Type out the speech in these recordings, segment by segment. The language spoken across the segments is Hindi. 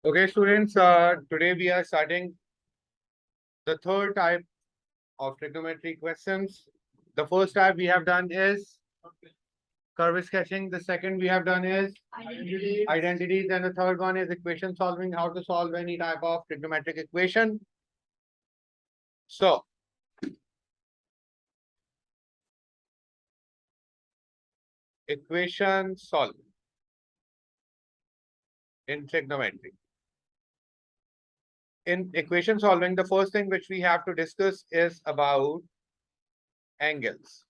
Okay, students, today we are starting the third type of trigonometry questions. The first type we have done is curve sketching. The second we have done is identities. And the third one is equation solving, how to solve any type of trigonometric equation. So, equation solving in trigonometry. In equation solving, the first thing which we have to discuss is about angles.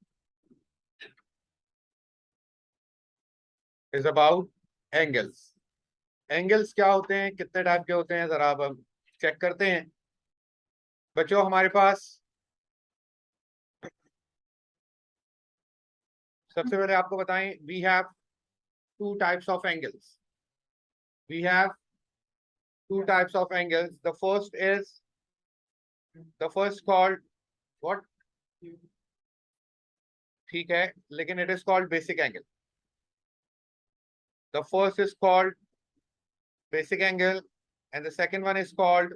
Is about angles. Angles क्या होते हैं, कितने टाइप के होते हैं, जरा अब चेक करते हैं बच्चों। हमारे पास सबसे पहले आपको बताएं, we have two types of angles. We have two types of angles. The first called what, ठीक है, लेकिन it is called basic angle. The first is called basic angle and the second one is called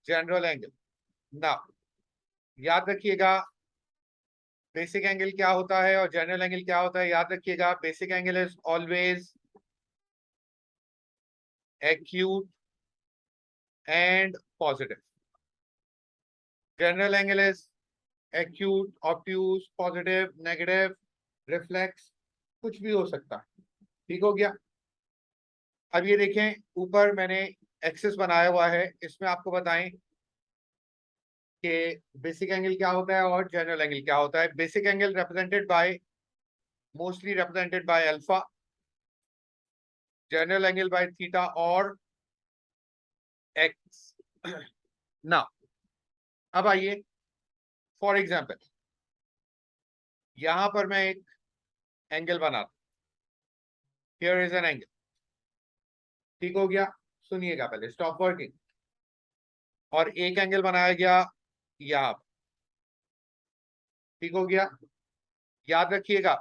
general angle. Now, याद रखिएगा बेसिक एंगल क्या होता है और जनरल एंगल क्या होता है. याद रखिएगा, basic angle is always acute and positive. General angle is acute, obtuse, positive, negative, reflex, कुछ भी हो सकता है. ठीक हो गया. अब ये देखें, ऊपर मैंने एक्सिस बनाया हुआ है. इसमें आपको बताएं कि बेसिक एंगल क्या होता है और जनरल एंगल क्या होता है. Basic angle mostly represented by alpha, general angle by theta और एक्स. नाउ अब आइए, फॉर एग्जाम्पल यहां पर मैं एक एंगल बनाता हूं. Here is an angle. ठीक हो गया. सुनिएगा पहले, स्टॉप वर्किंग. और एक एंगल बनाया गया यहां पर. ठीक हो गया. याद रखिएगा,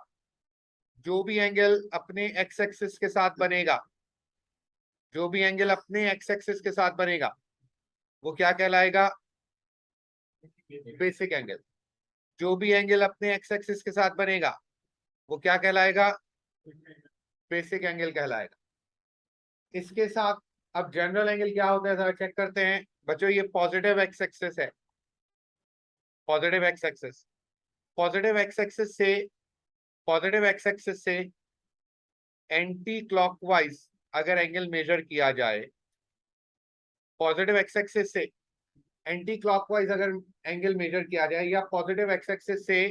जो भी एंगल अपने एक्स एक्सिस के साथ बनेगा, जो भी एंगल अपने एक्स एक्सिस के साथ बनेगा, वो क्या कहलाएगा, बेसिक एंगल. जो भी एंगल अपने एक्स एक्सिस के साथ बनेगा, वो क्या कहलाएगा, बेसिक एंगल कहलाएगा. इसके साथ अब जनरल एंगल क्या होता है, जरा चेक करते हैं बच्चों. ये पॉजिटिव एक्स एक्सिस है. Positive x axis. Positive x axis से एंटी क्लॉकवाइज अगर एंगल मेजर किया जाए, पॉजिटिव एक्स एक्सिस से एंटी क्लॉकवाइज अगर एंगल मेजर किया जाए, या पॉजिटिव एक्स एक्सिस से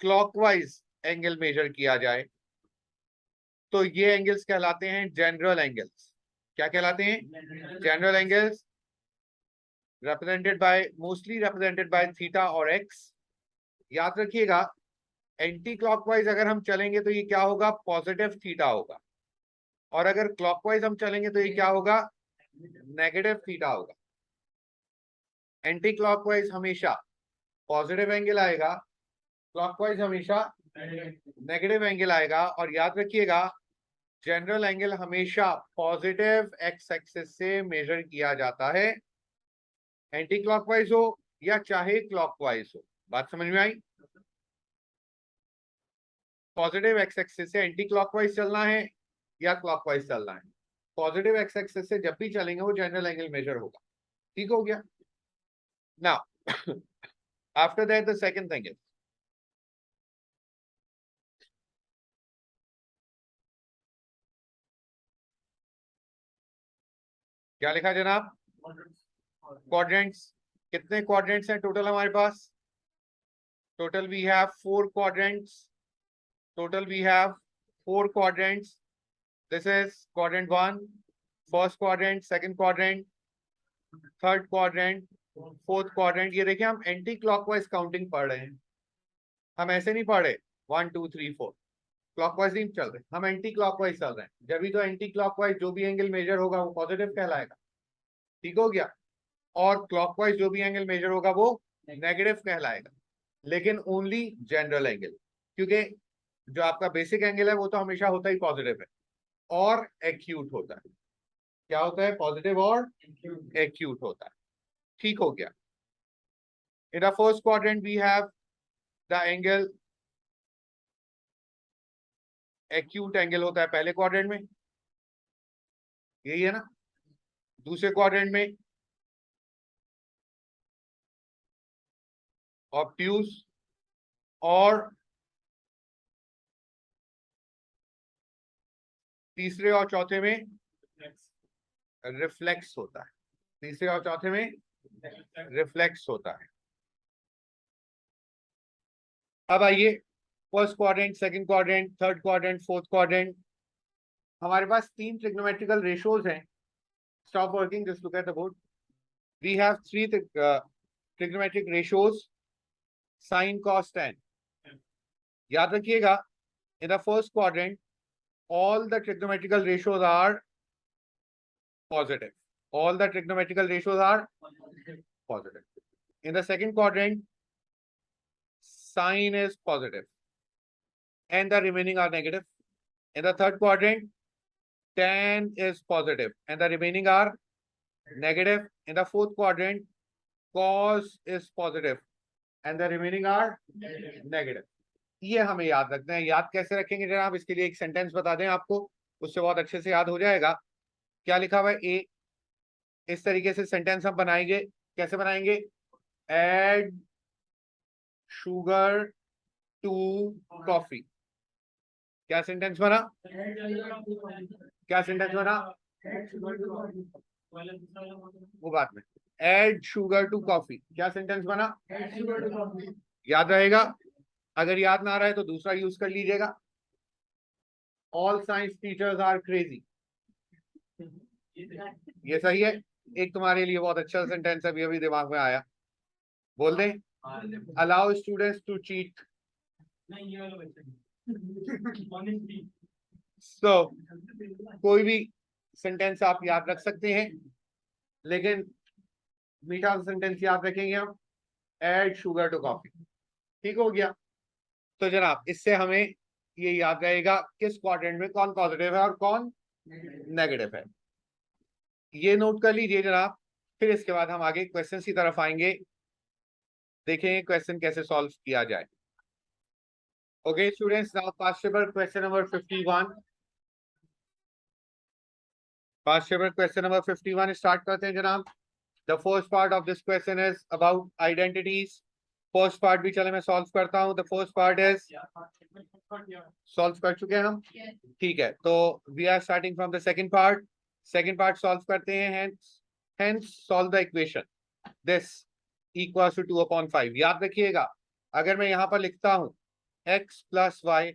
क्लॉकवाइज एंगल मेजर किया जाए, तो ये एंगल्स कहलाते हैं जनरल एंगल्स. क्या कहलाते हैं, general angles. Mostly represented by theta और एक्स. याद रखिएगा, एंटी क्लॉकवाइज अगर हम चलेंगे तो ये क्या होगा, पॉजिटिव थीटा होगा. और अगर क्लॉकवाइज हम चलेंगे तो ये क्या होगा, नेगेटिव थीटा होगा. एंटी क्लॉकवाइज हमेशा पॉजिटिव एंगल आएगा, क्लॉकवाइज हमेशा नेगेटिव एंगल आएगा. और याद रखिएगा, जनरल एंगल हमेशा पॉजिटिव एक्स एक्सिस से मेजर किया जाता है, एंटी क्लॉकवाइज हो या चाहे क्लॉकवाइज हो. बात समझ में आई. पॉजिटिव एक्स एक्सिस से एंटी क्लॉकवाइज चलना है या क्लॉकवाइज चलना है, पॉजिटिव एक्स एक्सिस से जब भी चलेंगे वो जनरल एंगल मेजर होगा. ठीक हो गया. Now after that the second thing is, क्या लिखा जनाब, क्वाड्रेंट्स. कितने क्वाड्रेंट्स हैं टोटल हमारे पास, total we have 4 quadrants. Total we have 4 quadrants. This is quadrant 1, first quadrant, second quadrant, third quadrant, fourth quadrant. ये देखिए, हम एंटी क्लॉकवाइज काउंटिंग पढ़ रहे हैं. हम ऐसे नहीं पढ़ रहे 1 2 3 4 क्लॉकवाइज नहीं चल रहे, हम एंटी क्लॉकवाइज चल रहे हैं. जब भी तो एंटी क्लॉकवाइज जो भी एंगल मेजर होगा वो पॉजिटिव कहलाएगा. ठीक हो गया. और क्लॉकवाइज जो भी एंगल मेजर होगा वो नेगेटिव कहलाएगा, लेकिन ओनली जनरल एंगल. क्योंकि जो आपका बेसिक एंगल है वो तो हमेशा होता ही पॉजिटिव है और एक्यूट होता है। क्या होता है? पॉजिटिव और एक्यूट होता है। ठीक हो गया। In the first quadrant we have the angle, acute angle होता है पहले क्वाड्रेंट में, यही है ना। दूसरे क्वाड्रेंट में ऑब्ट्यूज और तीसरे और चौथे में रिफ्लेक्स होता है। तीसरे और चौथे में रिफ्लेक्स होता है। अब आइए first quadrant, second quadrant, third quadrant, fourth quadrant. हमारे पास तीन ट्रिग्नोमेट्रिकल रेशियोज हैं। Stop working, just look at the board. We have three trigonometric ratios, sine, cos, tan. याद रखिएगा, in the first quadrant all the trigonometrical ratios are positive. All the trigonometrical ratios are positive. In the second quadrant, sine is positive and the remaining are negative. In the third quadrant, tan is positive and the remaining are negative. In the fourth quadrant, cos is positive and the remaining are negative. ये हमें याद रखना है। याद कैसे रखेंगे जनाब? इसके लिए एक सेंटेंस बता दें आपको, उससे बहुत अच्छे से याद हो जाएगा। क्या लिखा हुआ है? ए। इस तरीके से सेंटेंस हम बनाएंगे। कैसे बनाएंगे? Add sugar to coffee. क्या सेंटेंस बना? क्या सेंटेंस बना? वो बात में एड शुगर टू कॉफी। क्या सेंटेंस बना? याद रहेगा। अगर याद ना रहे तो दूसरा यूज कर लीजिएगा। All science teachers are crazy. ये सही है। एक तुम्हारे लिए बहुत अच्छा सेंटेंस अभी अभी दिमाग में आया, बोल दे। Allow students to cheat. So कोई भी सेंटेंस आप याद रख सकते हैं, लेकिन मीठा सेंटेंस याद रखेंगे हम, ऐड शुगर टू कॉफी। ठीक हो गया। तो जनाब इससे हमें ये याद रहेगा किस क्वाड्रेंट में कौन पॉजिटिव है और कौन नेगेटिव है। ये नोट कर लीजिए जनाब। फिर इसके बाद हम आगे क्वेश्चन की तरफ आएंगे, देखेंगे क्वेश्चन कैसे सॉल्व किया जाए। Okay students, now past paper question number 51। Past paper question number 51 start करते हैं जनाब। The first part of this question is about identities. First part भी चले मैं सॉल्व करता हूं। The first part is solve कर चुके हैं हम, ठीक है। तो we are starting from the second part. Second part solve करते हैं। Hence solve the equation this equals to 2/5। याद रखिएगा, अगर मैं यहां पर लिखता हूं x plus y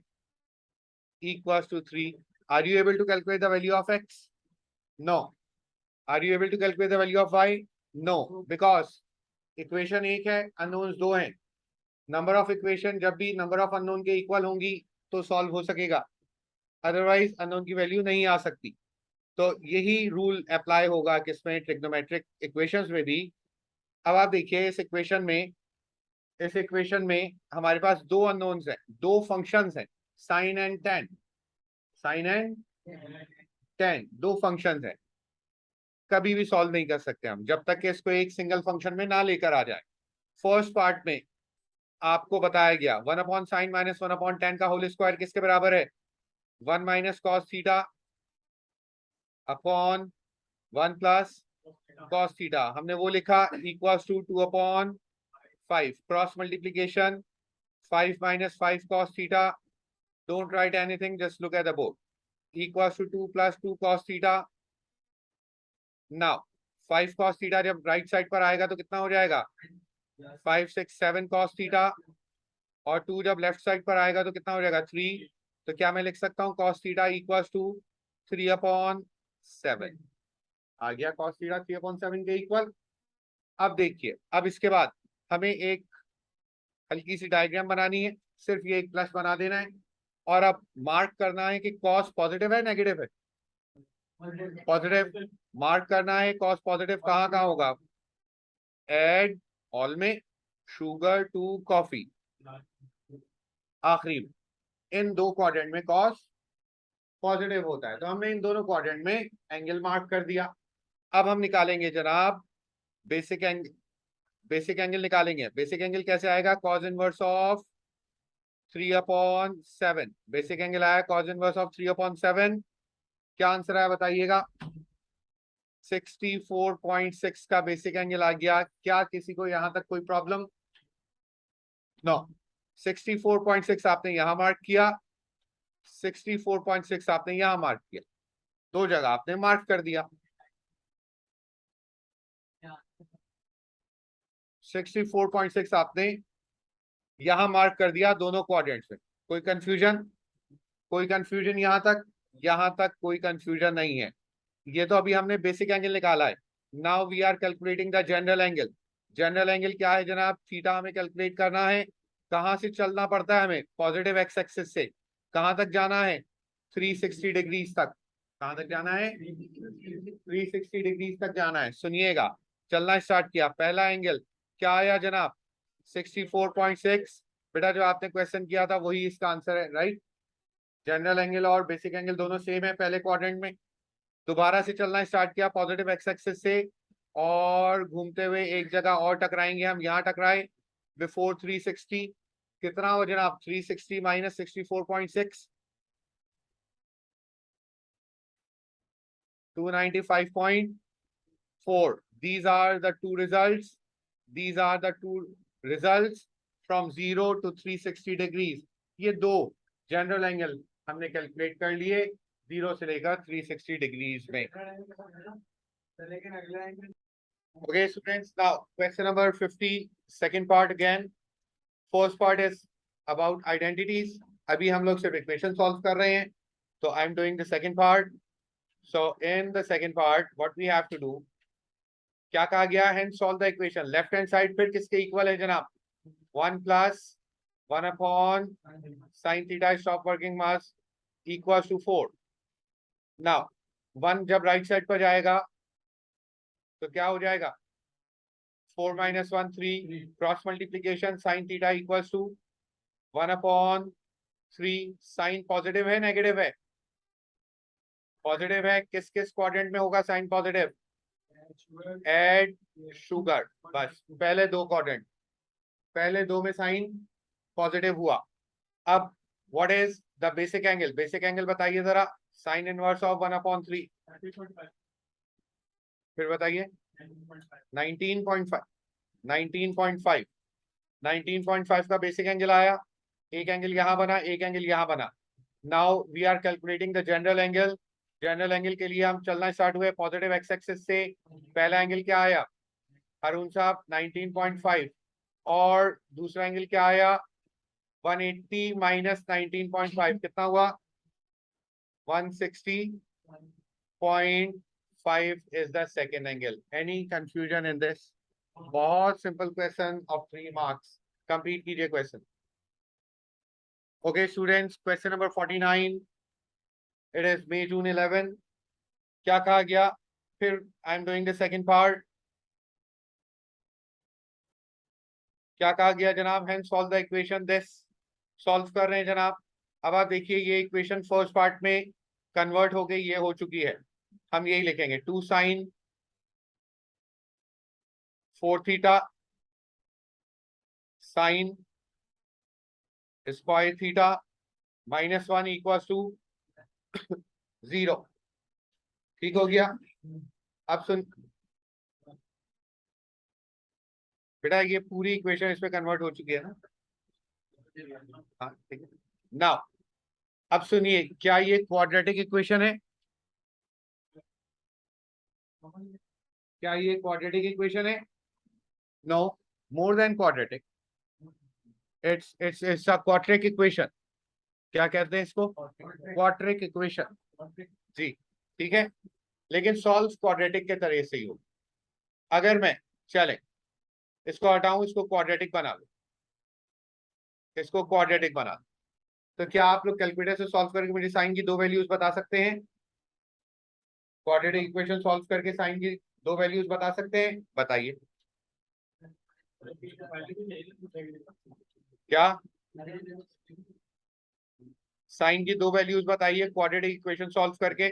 equals to 3, are you able to calculate the value of x? No. Are you able to calculate the value of y? No, because equation एक है, अननोन्स दो हैं। नंबर ऑफ इक्वेशन जब भी नंबर ऑफ अननोन के इक्वल होंगी तो सॉल्व हो सकेगा, अदरवाइज अननोन की वैल्यू नहीं आ सकती। तो यही रूल अप्लाई होगा किसमें? ट्रिग्नोमेट्रिक इक्वेशंस में भी। अब आप देखिए इस इक्वेशन में हमारे पास दो अननोन्स हैं, दो फंक्शंस हैं, sine and tan. Sine and tan दो फंक्शंस हैं। कभी भी सॉल्व नहीं कर सकते हम जब तक कि इसको एक सिंगल फंक्शन में ना लेकर आ जाए। फर्स्ट पार्ट में आपको बताया गया 1/sin माइनस 1/tan का होल स्क्वायर किसके बराबर है? 1 minus cos theta upon 1 plus cos theta. हमने वो लिखा equals to 2/5 cross multiplication 5 minus 5 cos theta. Don't write anything, just look at the board. Equals to 2 plus 2 cos theta. Now 5 cos theta जब राइट साइड पर आएगा तो कितना हो जाएगा? 5 6 7 cos theta, और 2 जब लेफ्ट साइड पर आएगा तो कितना हो जाएगा? 3। तो क्या मैं लिख सकता हूँ cos theta इक्वल्स टू 3/7। आ गया cos theta 3/7 के इक्वल। अब देखिए, अब इसके बाद हमें एक हल्की सी डायग्राम बनानी है, सिर्फ ये एक प्लस बना देना है और अब मार्क करना है कि कॉस पॉजिटिव है नेगेटिव है? पॉजिटिव। मार्क करना है कॉस पॉजिटिव कहाँ कहाँ होगा? एड ऑल में, शुगर टू कॉफी आखिरी में। इन दो क्वाड्रेंट में कॉस पॉजिटिव होता है, तो हमने इन दोनों क्वाड्रेंट में एंगल मार्क कर दिया। अब हम निकालेंगे जनाब बेसिक एंगल। बेसिक एंगल निकालेंगे। बेसिक एंगल कैसे आएगा? Cos inverse of 3/7। Basic angle आया कॉस इनवर्स ऑफ 3/7। क्या आंसर आया बताइएगा? 64.6 का बेसिक एंगल आ गया। क्या किसी को यहां तक कोई प्रॉब्लम? नो। 64.6 आपने यहां मार्क किया, 64.6 आपने यहां मार्क किया, दो जगह आपने मार्क कर दिया। 64.6 आपने यहां मार्क कर दिया दोनों क्वाड्रेंट्स में। कोई कंफ्यूजन? कोई कंफ्यूजन यहां तक कोई कंफ्यूजन नहीं है। ये तो अभी हमने बेसिक एंगल निकाला है। Now we are calculating the general angle. General angle क्या है जनाब? थीटा हमें कैलकुलेट करना है। कहां से चलना पड़ता है हमें? पॉजिटिव एक्स एक्सिस से। कहां तक जाना है? 360 डिग्रीज तक। कहां तक जाना है? 360 डिग्रीज तक जाना है। सुनिएगा, चलना स्टार्ट किया। पहला एंगल क्या आया जनाब? 64.6। बेटा जो आपने क्वेश्चन किया था वही इसका आंसर है, राइट? जनरल एंगल और बेसिक एंगल दोनों सेम है पहले क्वाड्रेंट में। दोबारा से चलना स्टार्ट किया पॉजिटिव एक्स एक्सिस से, और घूमते हुए एक जगह और टकराएंगे हम। यहाँ टकराए बिफोर 360। कितना हो जनाब? 360 minus 64.6, 295.4। These are the two results. These are the two results from 0 to 360 degrees. ये दो जनरल एंगल हमने कैलकुलेट कर लिए 0 से लेकर 360 डिग्रीज में। Okay, students. Now, question number 50, second part again. First part is about identities. अभी हम लोग सिर्फ equation solve कर रहे हैं, तो I'm doing the second part. So in the second part, what we have to do? क्या कहा गया? Hence solve the equation. Left hand side फिर किसके इक्वल है जनाब? 1 plus 1 upon sin theta stop working mass equals to 4. Now 1 जब राइट साइड पर जाएगा तो क्या हो जाएगा? 4 minus 1 3, cross multiplication sin theta equals to 1/3। Sine positive है नेगेटिव है? पॉजिटिव है। किस किस क्वाड्रेंट में होगा साइन पॉजिटिव? Add sugar. बस पहले दो क्वाड्रेंट, पहले दो में साइन पॉजिटिव हुआ। अब what is the basic angle? Basic angle बताइए जरा। Sine inverse of 1/3। फिर बताइए। 19.5। 19.5। 19.5 का बेसिक एंगल आया। एक एंगल यहां बना, एक एंगल यहां बना। Now we are calculating the general angle. General angle के लिए हम चलना स्टार्ट हुए पॉजिटिव एक्स एक्सिस से। पहला एंगल क्या आया अरुण साहब? 19.5। और दूसरा एंगल क्या आया? 180 माइनस 19.5 कितना हुआ? 160.5 is the second angle. Any confusion in this? बहुत simple question of 3 marks. Complete कीजिए question. Okay students, question number 49। It is May June 11। क्या कहा गया? फिर I am doing the second part. क्या कहा गया जनाब? Hand solve the equation this. Solve कर रहे हैं जनाब। अब आप देखिए ये इक्वेशन फर्स्ट पार्ट में कन्वर्ट हो गई, ये हो चुकी है। हम यही लिखेंगे 2 sin 4 theta sine square theta -1 equals to 0। ठीक हो गया? अब सुन बेटा, ये पूरी इक्वेशन इसमें कन्वर्ट हो चुकी है ना? हाँ ठीक है। नाउ अब सुनिए, क्या ये क्वाड्रेटिक इक्वेशन है? क्या ये क्वाड्रेटिक इक्वेशन है? No, more than quadratic. It's a quadratic equation. क्या कहते हैं इसको? Quadratic equation. जी ठीक है, लेकिन सॉल्व क्वाड्रेटिक के तरह से ही हो। अगर मैं चले इसको हटाऊं, इसको क्वाड्रेटिक बना लो, इसको क्वाड्रेटिक बना लो, तो क्या आप लोग कैलकुलेटर से सॉल्व करके मुझे साइन की दो वैल्यूज बता सकते हैं? क्वाड्रेटिक इक्वेशन सॉल्व करके साइन की दो वैल्यूज बता सकते हैं? बताइए। क्या? साइन की दो वैल्यूज बताइए क्वाड्रेटिक इक्वेशन सॉल्व करके।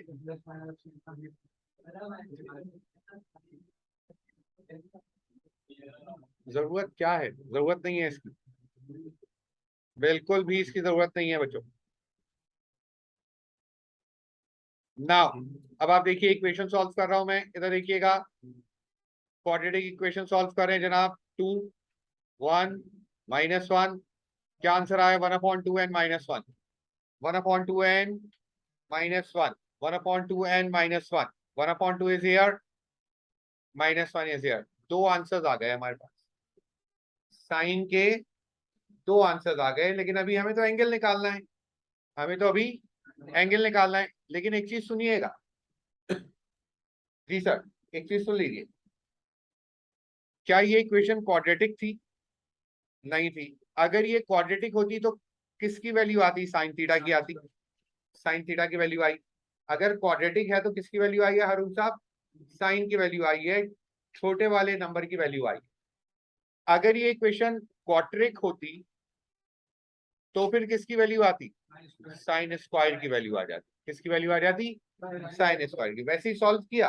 जरूरत क्या है? जरूरत नहीं है इसकी, बिल्कुल भी इसकी जरूरत नहीं है बच्चों। नाउ अब आप देखिए इक्वेशन सॉल्व कर रहा हूं मैं, इधर देखिएगा क्वाड्रेटिक इक्वेशन सॉल्व कर रहे हैं जनाब। 2 1 -1, क्या आंसर आया? 1/2n-1, 1/2n-1, 1/2n-1, 1/2 is here, -1 is here. दो आंसर्स आ गए हमारे पास, साइन के दो आंसर्स आ गए। लेकिन अभी हमें तो एंगल निकालना है, हमें तो अभी एंगल निकालना है। लेकिन एक चीज सुनिएगा जी सर, एक चीज सुन लीजिए, क्या ये इक्वेशन क्वाड्रेटिक थी? नहीं थी। अगर ये क्वाड्रेटिक होती तो किसकी वैल्यू आती? साइन थीटा की आती, साइन थीटा की वैल्यू आई। अगर क्वाड्रेटिक है तो किसकी वैल्यू आई है हारून साहब? साइन की वैल्यू आई है, छोटे वाले नंबर की वैल्यू आई। अगर ये इक्वेशन क्वाड्रिक होती तो फिर किसकी वैल्यू आती? साइन स्क्वायर की वैल्यू आ जाती। किसकी वैल्यू आ जाती? साइन स्क्वायर की। वैसे ही सॉल्व किया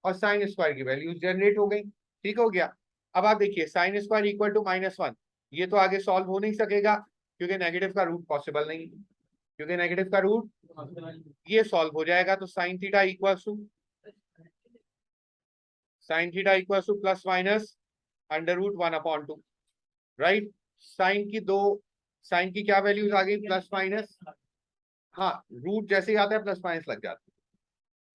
और साइन स्क्वायर की वैल्यू जनरेट हो गई। ठीक हो गया। अब आप देखिए साइन स्क्वायर इक्वल टू -1, ये तो आगे सॉल्व हो नहीं सकेगा क्योंकि नेगेटिव का रूट पॉसिबल नहीं, क्योंकि नेगेटिव का रूट, ये सॉल्व हो जाएगा तो sine theta equal to plus minus √1/2, right. Sine की दो, साइन की क्या वैल्यूज आ गई? प्लस माइनस, हाँ रूट जैसे ही आता है प्लस माइनस लग जाता है।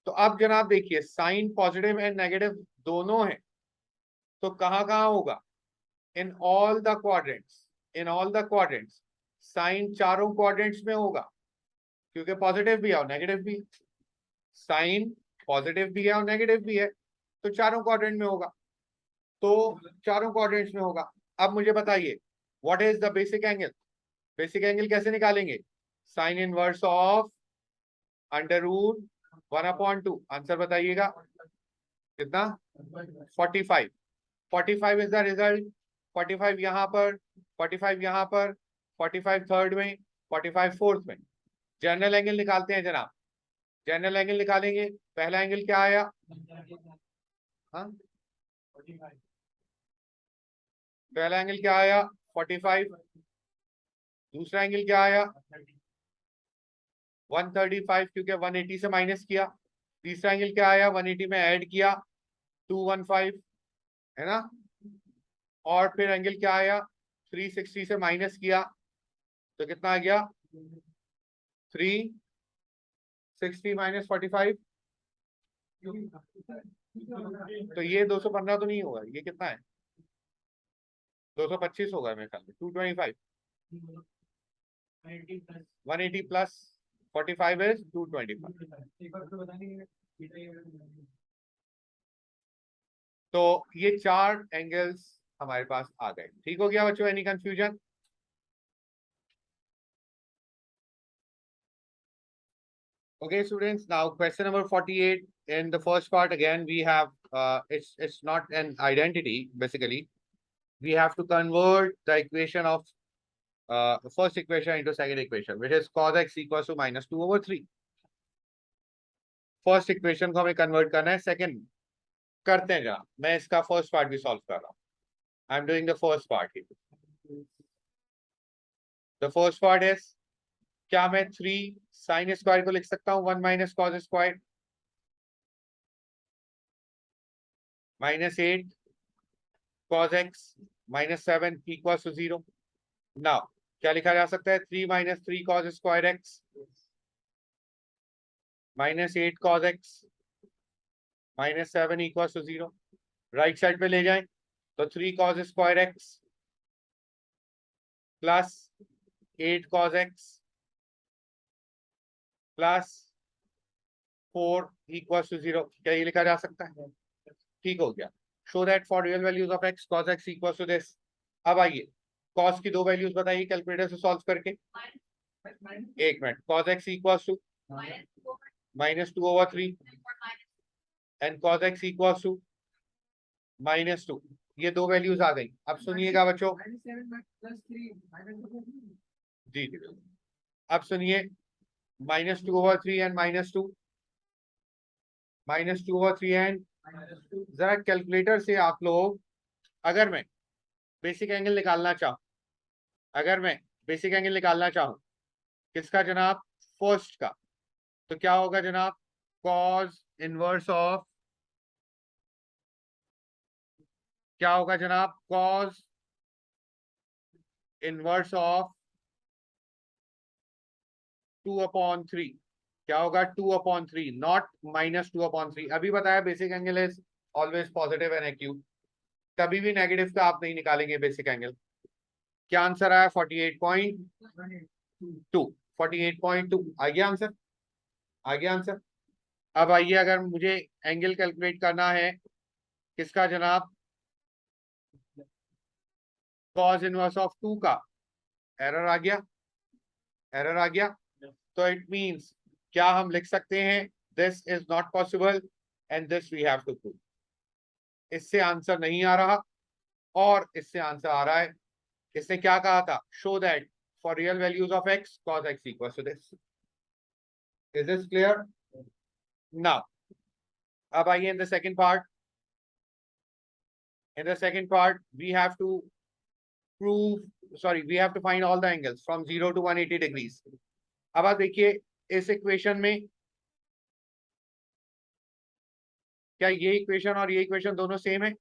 तो अब जनाब देखिए साइन पॉजिटिव एंड नेगेटिव दोनों है, तो कहां कहां होगा? In all the quadrants, in all the quadrants. Sine चारों क्वाड्रेंट्स में होगा क्योंकि पॉजिटिव भी है और नेगेटिव भी, साइन पॉजिटिव भी है और नेगेटिव भी है, तो चारों क्वाड्रेंट में होगा, तो चारों क्वाड्रेंट्स में होगा। अब मुझे बताइए what is the basic angle? Basic angle कैसे निकालेंगे? Sine inverse of √1/2। आंसर बताइएगा कितना? 45। 45 इज द रिजल्ट। 45 यहाँ पर, 45 यहाँ पर, 45 थर्ड में, 45 फोर्थ में। जनरल एंगल निकालते हैं जनाब, जनरल एंगल निकालेंगे। पहला एंगल क्या आया? हाँ, पहला एंगल क्या आया? 45। दूसरा एंगल क्या आया? 135 क्योंकि 180 से माइनस किया। तीसरा एंगल क्या आया? 180 में ऐड किया, 215, है ना। और फिर एंगल क्या आया? 360 से माइनस किया तो कितना आ गया? 360 -45, तो ये 215 तो नहीं होगा, ये कितना है? 225 होगा मेरे ख्याल में, 225। 180 प्लस 45 इज 225। तो ये चार एंगल्स हमारे पास आ गए। ठीक हो गया बच्चों? Any confusion? Okay, students. Now, question number 48. In the first part, again, we have it's not an identity. Basically, we have to convert the equation of the first equation into second equation, which is cos x equals to -2/3. First equation को हमें कन्वर्ट करना है सेकंड, करते हैं जरा। मैं इसका फर्स्ट पार्ट भी सॉल्व कर रहा हूँ। आई am doing the first part here. The first part is, क्या मैं 3 साइन स्क्वायर को लिख सकता हूँ 1 - cos square, -8 cos x -7 equals to 0। Now क्या लिखा जा सकता है? 3 - 3 cos square x -8 cos x -7 equals to 0। Right side पे ले जाएं तो 3 cos square x plus 8 cos x plus 4 equals to 0। क्या ये लिखा जा सकता है? ठीक हो गया। Show that for real values of x cos x equals to this. अब आइए cos की दो वैल्यूज बताइए कैलकुलेटर से सॉल्व करके। एक minute, cos x equals to -2/3 and cos x equals to -2। ये दो वैल्यूज आ गई। अब सुनिएगा बच्चों, जी जी, अब सुनिए, -2/3 एंड -2, -2/3 एंड जरा कैलकुलेटर से आप लोग, अगर मैं बेसिक एंगल निकालना चाहूं, किसका जनाब, फर्स्ट का, तो क्या होगा जनाब, कॉस इनवर्स ऑफ, क्या होगा जनाब, कॉस इनवर्स ऑफ 2/3, क्या होगा 2/3, नॉट -2/3। अभी बताया basic angle is always positive and acute, कभी भी नेगेटिव का आप नहीं निकालेंगे बेसिक एंगल। क्या आंसर आया, 48.2, 48.2 आ गया आंसर, आ गया आंसर। अब आइए, अगर मुझे एंगल कैलकुलेट करना है किसका जनाब, कॉस इनवर्स ऑफ 2 का, एरर आ गया, एरर आ गया, तो इट मींस क्या हम लिख सकते हैं, this is not possible and this we have to prove. इससे आंसर नहीं आ रहा और इससे आंसर आ रहा है। इसने क्या कहा था, show that for real values of x cos x equals to this. Is this clear? Now अब आइए in the second part, in the second part we have to we have to find all the angles from 0 to 180 degrees। अब आप देखिए इस इक्वेशन में, क्या ये इक्वेशन और ये इक्वेशन दोनों सेम है?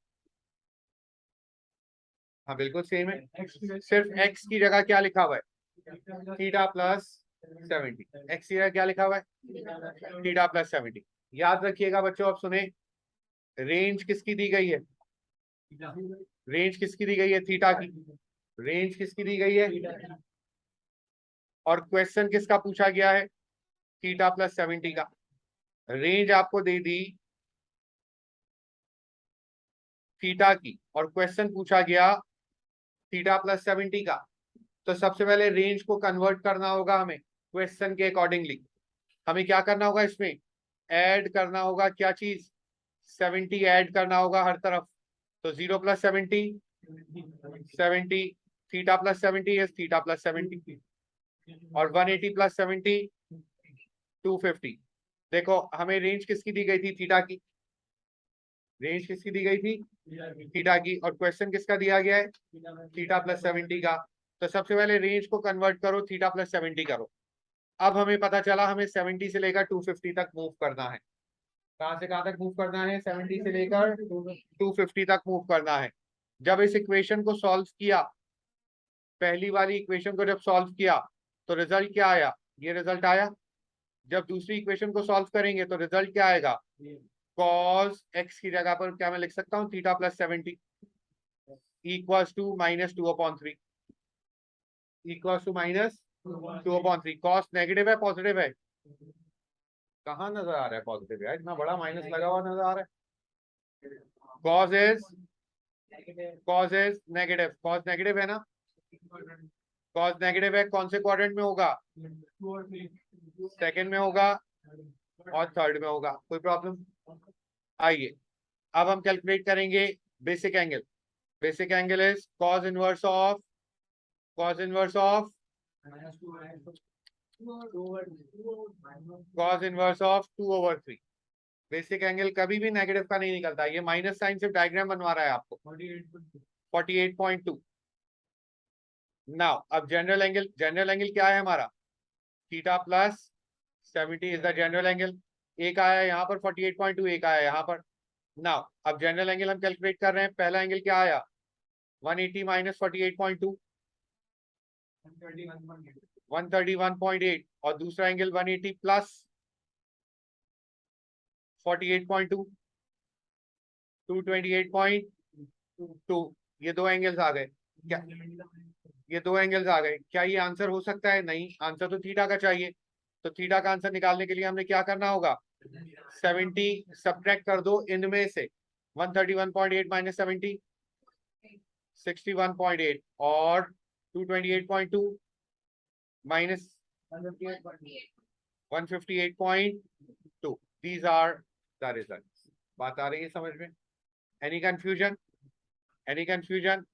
हाँ बिल्कुल सेम है, सिर्फ x की जगह क्या लिखा हुआ है, थीटा प्लस 70। x की जगह क्या लिखा हुआ है, थीटा प्लस 70। याद रखिएगा बच्चों, अब सुने, रेंज किसकी दी गई है, रेंज किसकी दी गई है, थीटा की, रेंज किसकी दी गई है, और क्वेश्चन किसका पूछा गया है, थीटा प्लस 70 का। रेंज आपको दे दी थीटा की और क्वेश्चन पूछा गया थीटा प्लस 70 का, तो सबसे पहले रेंज को कन्वर्ट करना होगा हमें क्वेश्चन के अकॉर्डिंगली। हमें क्या करना होगा, इसमें ऐड करना होगा, क्या चीज, 70 ऐड करना होगा हर तरफ। तो 0 + 70 70, theta plus 70 is theta plus 70, और 180 + 70 250। देखो हमें रेंज किसकी दी गई थी, थीटा की, रेंज किसकी दी गई थी, थीटा की, और क्वेश्चन किसका दिया गया है, थीटा प्लस 70 का। तो सबसे पहले रेंज को कन्वर्ट करो, थीटा प्लस 70 करो। अब हमें पता चला हमें 70 से लेकर 250 तक मूव करना है। कहां से कहां तक मूव करना है, 70 से लेकर 250 तक मूव करना है। जब इस इक्वेशन को सॉल्व किया, पहली वाली इक्वेशन को जब सॉल्व किया तो रिजल्ट क्या आया, ये रिजल्ट आया। जब दूसरी इक्वेशन को सॉल्व करेंगे तो रिजल्ट क्या आएगा, cos x की जगह पर क्या मैं लिख सकता हूँ, theta plus 70 equals to -2/3, equals to -2/3। Cos negative है पॉजिटिव है, कहाँ नजर आ रहा है पॉजिटिव है, इतना बड़ा माइनस लगा हुआ नजर आ रहा है। Cos is negative, cos negative है ना, कॉस नेगेटिव है, कौन से क्वाड्रेंट में होगा, सेकंड में होगा और थर्ड में होगा, कोई प्रॉब्लम। आइए अब हम कैलकुलेट करेंगे basic angle. Basic angle is cos inverse of, cos inverse of, cos inverse of 2/3। Basic angle कभी भी नेगेटिव का नहीं निकलता, ये माइनस साइन सिर्फ डायग्राम बनवा रहा है आपको। 48.2। नाउ अब जनरल एंगल, जनरल एंगल क्या है हमारा, theta plus 70 is the general angle. एक आया यहाँ पर 48.2, एक आया यहाँ पर। नाउ अब जनरल एंगल हम कैलकुलेट कर रहे हैं, पहला एंगल क्या आया, 180 - 48.2 131.8, और दूसरा एंगल 180 प्लस 48.2 228.2। ये दो एंगल्स आ गए, क्या ये दो एंगल्स आ गए, क्या ये आंसर हो सकता है, नहीं, आंसर तो थीटा का चाहिए। तो थीटा का आंसर निकालने के लिए हमने क्या करना होगा, 70 सब्ट्रैक्ट कर दो इनमें से, 131.8 - 70 61.8, और 228.2 minus 158.2। These are the results। बात आ रही है समझ में? Any confusion? Any confusion?